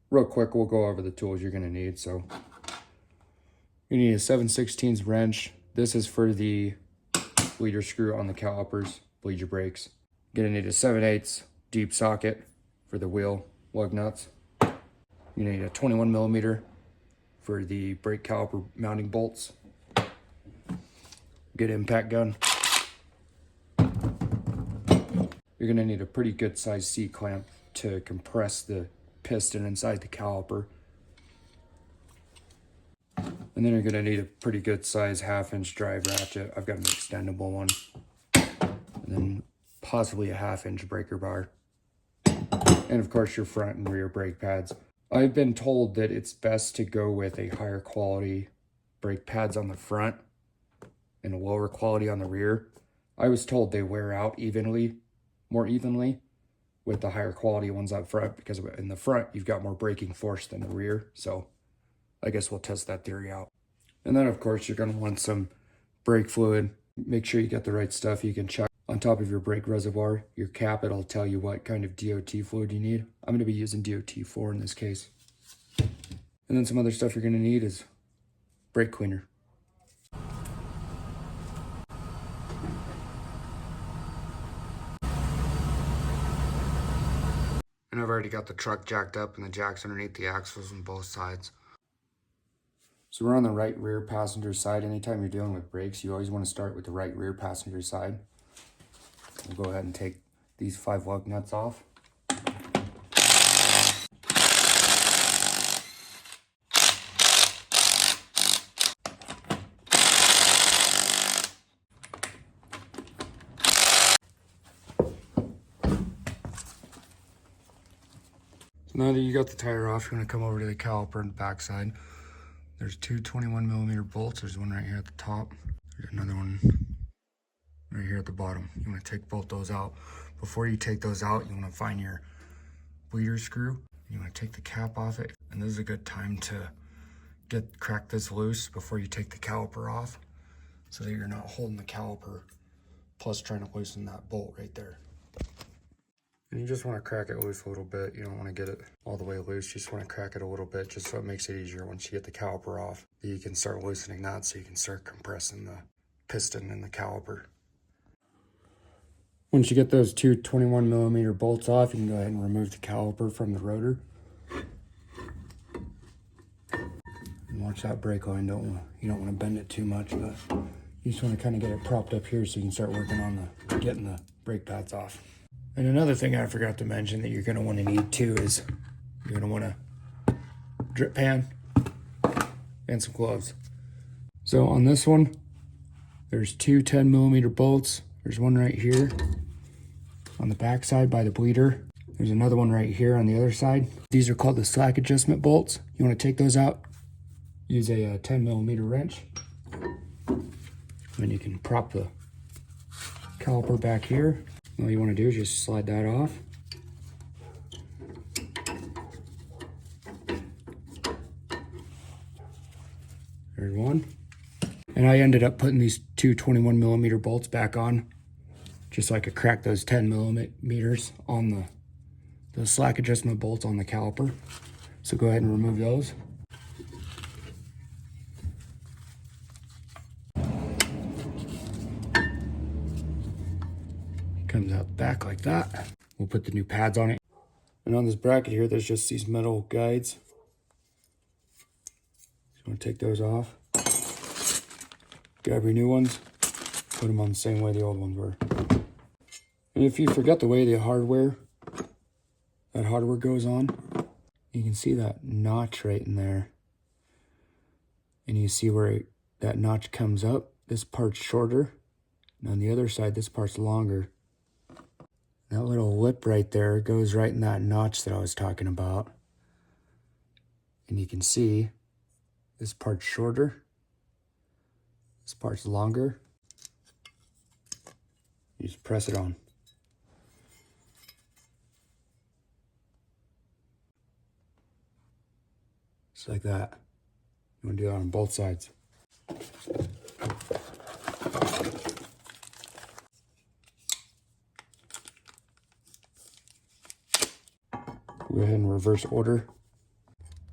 real quick, we'll go over the tools you're gonna need. So you need a 7/16 wrench. This is for the bleeder screw on the calipers, bleed your brakes. You're gonna need a 7/8 deep socket for the wheel lug nuts. You need a 21mm for the brake caliper mounting bolts. Good impact gun. You're gonna need a pretty good sized C-clamp to compress the piston inside the caliper. And then you're gonna need a pretty good size 1/2-inch drive ratchet. I've got an extendable one. And then possibly a 1/2-inch breaker bar. And of course your front and rear brake pads. I've been told that it's best to go with a higher quality brake pads on the front and a lower quality on the rear. I was told they wear out more evenly with the higher quality ones up front, because in the front you've got more braking force than the rear. So I guess we'll test that theory out. And then of course you're going to want some brake fluid. Make sure you get the right stuff. You can check on top of your brake reservoir, your cap, it'll tell you what kind of DOT fluid you need. I'm going to be using DOT4 in this case. And then some other stuff you're going to need is brake cleaner. And I've already got the truck jacked up and the jacks underneath the axles on both sides. So we're on the right rear passenger side. Anytime you're dealing with brakes, you always want to start with the right rear passenger side. We'll go ahead and take these 5 lug nuts off. So now that you got the tire off, you're going to come over to the caliper on the back side. There's 2 21mm bolts. There's one right here at the top. There's another one right here at the bottom. You want to take both those out. Before you take those out, you want to find your bleeder screw. You want to take the cap off it. And this is a good time to crack this loose before you take the caliper off, so that you're not holding the caliper plus trying to loosen that bolt right there. And you just want to crack it loose a little bit. You don't want to get it all the way loose. You just want to crack it a little bit, just so it makes it easier once you get the caliper off. You can start loosening that so you can start compressing the piston and the caliper. Once you get those 2 21mm bolts off, you can go ahead and remove the caliper from the rotor. And watch that brake line. You don't want to bend it too much, but you just want to kind of get it propped up here so you can start working on getting the brake pads off. And another thing I forgot to mention that you're going to want to need too is you're going to want a drip pan and some gloves. So on this one, there's 2 10mm bolts. There's one right here on the back side by the bleeder. There's another one right here on the other side. These are called the slack adjustment bolts. You want to take those out. Use a 10mm wrench. And you can prop the caliper back here. All you want to do is just slide that off. There's one. And I ended up putting these 2 21mm bolts back on, just so I could crack those 10mm on the slack adjustment bolts on the caliper. So go ahead and remove those. Comes out the back like that. We'll put the new pads on it. And on this bracket here, there's just these metal guides. So you want to take those off. Grab your new ones, put them on the same way the old ones were. And if you forget the way that hardware goes on, you can see that notch right in there. And you see where that notch comes up. This part's shorter. And on the other side, this part's longer. That little lip right there goes right in that notch that I was talking about. And you can see this part's shorter. This part's longer. You just press it on. Just like that. You want to do that on both sides. Go ahead and reverse order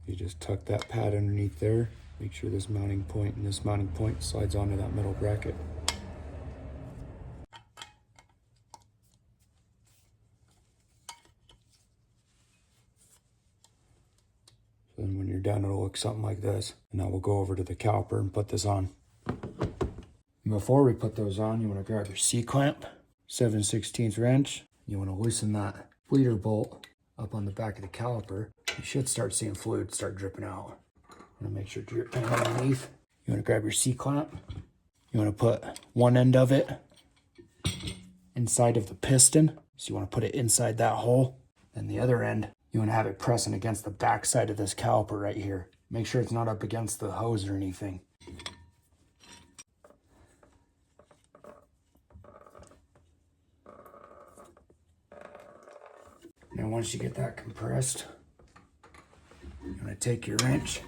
You just tuck that pad underneath there. Make sure this mounting point and this mounting point slides onto that metal bracket. So then when you're done, it'll look something like this. And now we'll go over to the caliper and put this on. And before we put those on, you want to grab your C-clamp, 7/16 wrench. You want to loosen that bleeder bolt up on the back of the caliper. You should start seeing fluid start dripping out. You want to make sure drip pan underneath. You want to grab your C-clamp. You want to put one end of it inside of the piston. So you want to put it inside that hole. Then the other end, you want to have it pressing against the back side of this caliper right here. Make sure it's not up against the hose or anything. Now once you get that compressed, you want to take your wrench,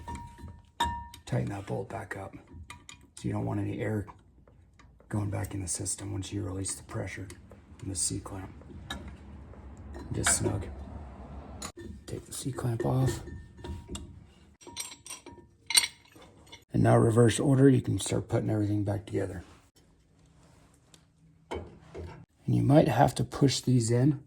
tighten that bolt back up. So you don't want any air going back in the system once you release the pressure from the C-clamp. Just snug. Take the C-clamp off. And now reverse order, you can start putting everything back together. And you might have to push these in.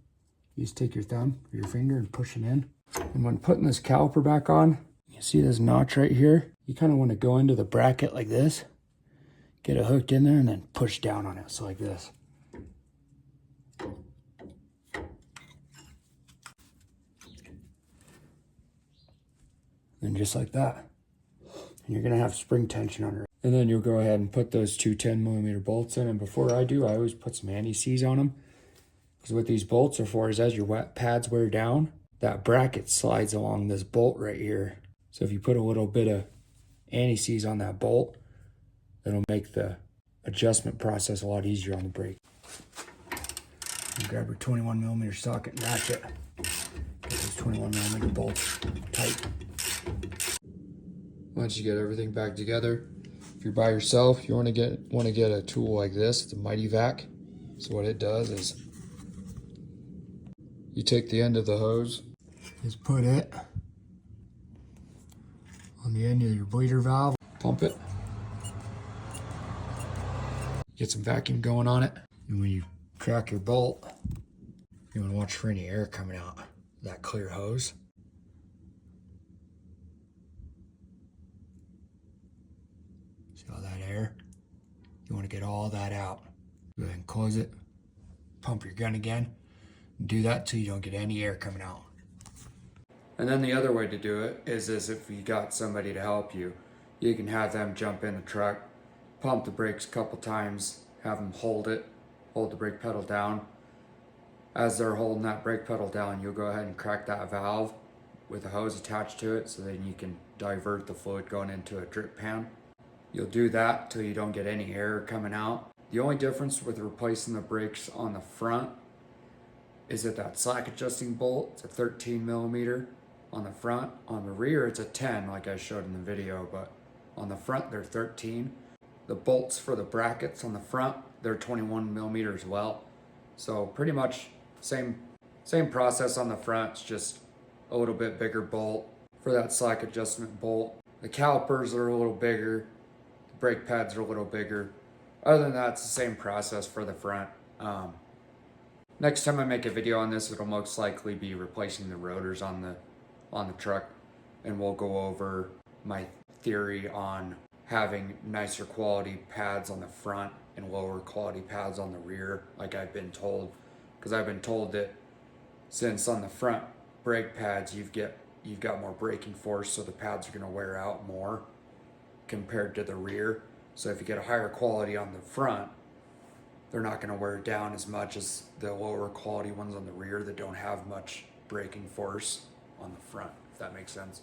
You just take your thumb or your finger and push it in. And when putting this caliper back on, you see this notch right here? You kind of want to go into the bracket like this, get it hooked in there, and then push down on it, so like this. And just like that. And you're going to have spring tension on it. And then you'll go ahead and put those two 10mm bolts in. And before I do, I always put some anti-seize on them. Because what these bolts are for is as your wet pads wear down, that bracket slides along this bolt right here. So if you put a little bit of anti-seize on that bolt, it'll make the adjustment process a lot easier on the brake. And grab your 21mm socket and ratchet. Get these 21mm bolts tight. Once you get everything back together, if you're by yourself, you want to get a tool like this. It's a Mighty Vac. So what it does is you take the end of the hose, just put it on the end of your bleeder valve, pump it, get some vacuum going on it, and when you crack your bolt, you want to watch for any air coming out of that clear hose. See all that air? You want to get all that out. Go ahead and close it, pump your gun again. Do that till you don't get any air coming out. And then the other way to do it is if you got somebody to help you, you can have them jump in the truck, pump the brakes a couple times, have them hold the brake pedal down. As they're holding that brake pedal down, you'll go ahead and crack that valve with a hose attached to it so then you can divert the fluid going into a drip pan. You'll do that till you don't get any air coming out. The only difference with replacing the brakes on the front is that slack adjusting bolt, it's a 13mm on the front. On the rear, it's a 10 like I showed in the video, but on the front, they're 13. The bolts for the brackets on the front, they're 21mm as well. So pretty much same process on the front, it's just a little bit bigger bolt for that slack adjustment bolt. The calipers are a little bigger, the brake pads are a little bigger. Other than that, it's the same process for the front. Next time I make a video on this, it'll most likely be replacing the rotors on the truck, and we'll go over my theory on having nicer quality pads on the front and lower quality pads on the rear, like I've been told. Because I've been told that since on the front brake pads you've got more braking force, so the pads are going to wear out more compared to the rear. So if you get a higher quality on the front, they're not going to wear down as much as the lower quality ones on the rear that don't have much braking force on the front, if that makes sense.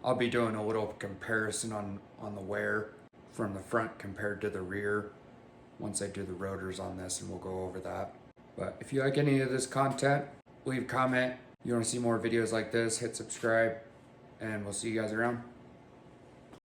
I'll be doing a little comparison on the wear from the front compared to the rear once I do the rotors on this, and we'll go over that. But if you like any of this content, leave a comment. You want to see more videos like this, hit subscribe, and we'll see you guys around.